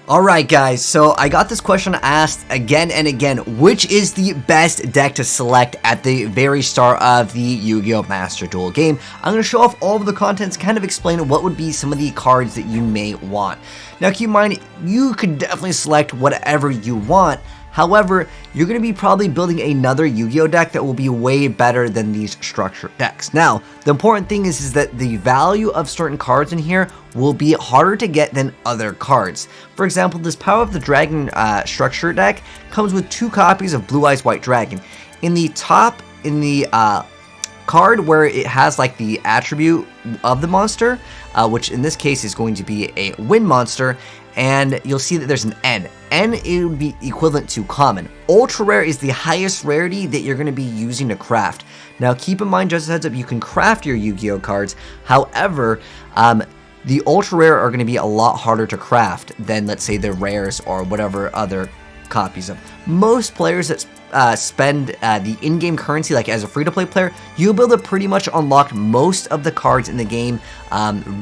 Alright guys, so I got this question asked again and again, which is the best deck to select at the very start of the Yu-Gi-Oh! Master Duel game. I'm going to show off all of the contents, kind of explain what would be some of the cards that you may want. Now keep in mind, you could definitely select whatever you want. However, you're going to be probably building another Yu-Gi-Oh! Deck that will be way better than these structured decks. Now, the important thing is that the value of certain cards in here will be harder to get than other cards. For example, this Power of the Dragon structure deck comes with 2 copies of YuGiOh In the top, in the card where it has like the attribute of the monster, which in this case is going to be a wind monster, and you'll see that there's an N. N, it would be equivalent to common. Ultra rare is the highest rarity that you're going to be using to craft. Now keep in mind, just as a heads up, you can craft your Yu-Gi-Oh cards. However, the ultra rare are going to be a lot harder to craft than, let's say, the rares or whatever other copies of. Most players that spend the in-game currency, like as a free-to-play player, you'll be able to pretty much unlock most of the cards in the game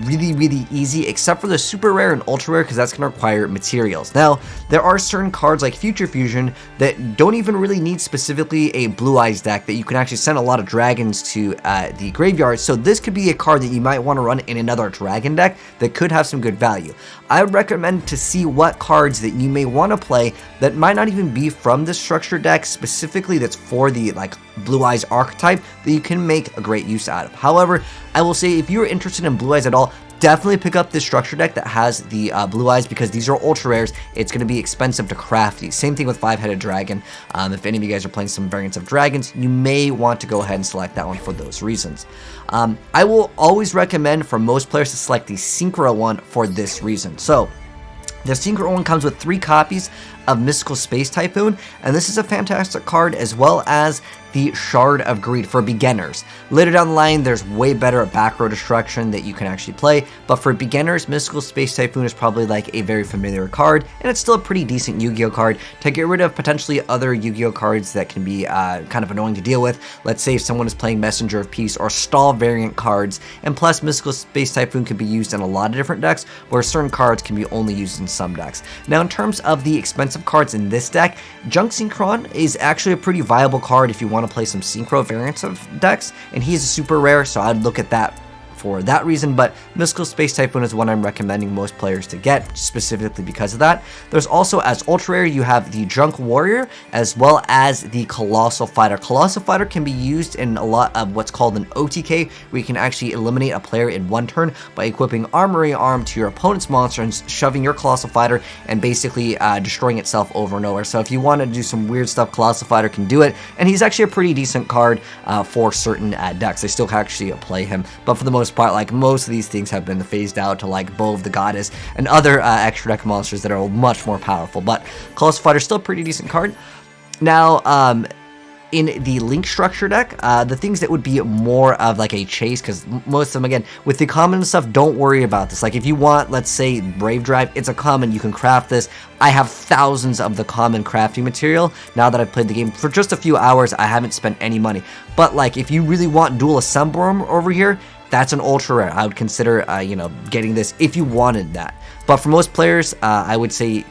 really easy, except for the super rare and ultra rare, because that's going to require materials. Now, there are certain cards like Future Fusion that don't even really need specifically a Blue Eyes deck, that you can actually send a lot of dragons to the graveyard, so this could be a card that you might want to run in another dragon deck that could have some good value. I would recommend to see what cards that you may want to play that might not even be from this structured deck specifically, that's for the like Blue Eyes archetype, that you can make a great use out of. However, I will say, if you're interested in Blue Eyes at all, definitely pick up this structure deck that has the Blue Eyes, because these are ultra rares. It's going to be expensive to craft these. Same thing with 5-headed dragon. If any of you guys are playing some variants of dragons, you may want to go ahead and select that one for those reasons. I will always recommend for most players to select the Synchro one for this reason. So the Synchro one comes with 3 copies of Mystical Space Typhoon, and this is a fantastic card, as well as the Shard of Greed for beginners. Later down the line, there's way better back row destruction that you can actually play, but for beginners, Mystical Space Typhoon is probably like a very familiar card, and it's still a pretty decent Yu-Gi-Oh card to get rid of potentially other Yu-Gi-Oh cards that can be kind of annoying to deal with. Let's say if someone is playing Messenger of Peace or Stall variant cards, and plus Mystical Space Typhoon can be used in a lot of different decks, where certain cards can be only used in some decks. Now, in terms of the expensive cards in this deck, Junk Synchron is actually a pretty viable card if you want to play some Synchro variants of decks, and he is a super rare, so I'd look at that for that reason. But Mystical Space Typhoon is one I'm recommending most players to get, specifically because of that. There's also, as ultra rare, you have the Junk Warrior, as well as the Colossal Fighter. Colossal Fighter can be used in a lot of what's called an OTK, where you can actually eliminate a player in one turn by equipping Armory Arm to your opponent's monster and shoving your Colossal Fighter and basically destroying itself over and over. So if you want to do some weird stuff, Colossal Fighter can do it, and he's actually a pretty decent card for certain decks. They still actually play him, but for the most part, like, most of these things have been phased out to like Bow of the Goddess and other extra deck monsters that are much more powerful. But Colossal Fighter is still a pretty decent card. Now, in the Link structure deck, the things that would be more of like a chase, because most of them, again, with the common stuff, don't worry about this. Like if you want, let's say, Brave Drive, it's a common, you can craft this. I have thousands of the common crafting material now that I've played the game for just a few hours. I haven't spent any money. But like if you really want Duel Assembler over here, that's an ultra rare. I would consider, you know, getting this if you wanted that. But for most players, I would say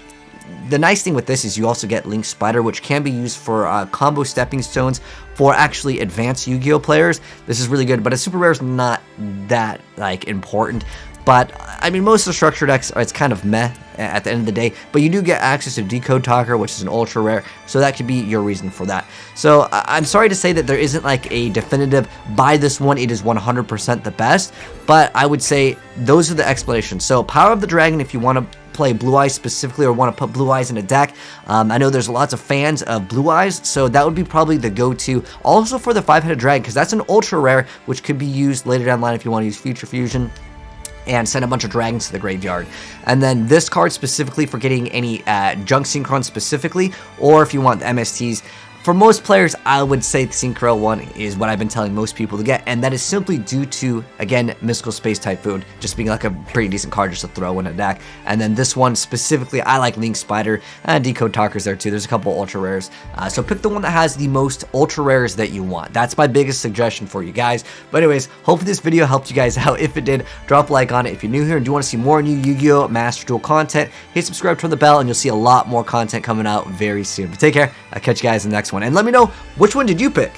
the nice thing with this is you also get Link Spider, which can be used for combo stepping stones for actually advanced Yu-Gi-Oh players. This is really good, but a super rare is not that like important. But I mean, most of the structure decks, it's kind of meh at the end of the day, but you do get access to Decode Talker, which is an ultra rare, so that could be your reason for that. So I'm sorry to say that there isn't like a definitive buy this one, it is 100% the best, but I would say those are the explanations. So Power of the Dragon, if you want to play Blue Eyes specifically or want to put Blue Eyes in a deck, I know there's lots of fans of Blue Eyes, so that would be probably the go-to. Also for the 5-headed dragon, because that's an ultra rare, which could be used later down the line if you want to use Future Fusion and send a bunch of dragons to the graveyard. And then this card specifically for getting any Junk Synchron specifically, or if you want the MSTs. for most players, I would say the Synchro one is what I've been telling most people to get, and that is simply due to, again, Mystical Space Typhoon just being like a pretty decent card just to throw in a deck. And then this one specifically, I like Link Spider, Decode Talker's there too. There's a couple ultra rares, so pick the one that has the most ultra rares that you want. That's my biggest suggestion for you guys. But anyways, hopefully this video helped you guys out. If it did, drop a like on it. If you're new here and do want to see more new Yu-Gi-Oh! Master Duel content, hit subscribe, turn the bell, and you'll see a lot more content coming out very soon. But take care. I'll catch you guys in the next one. And let me know, which one did you pick?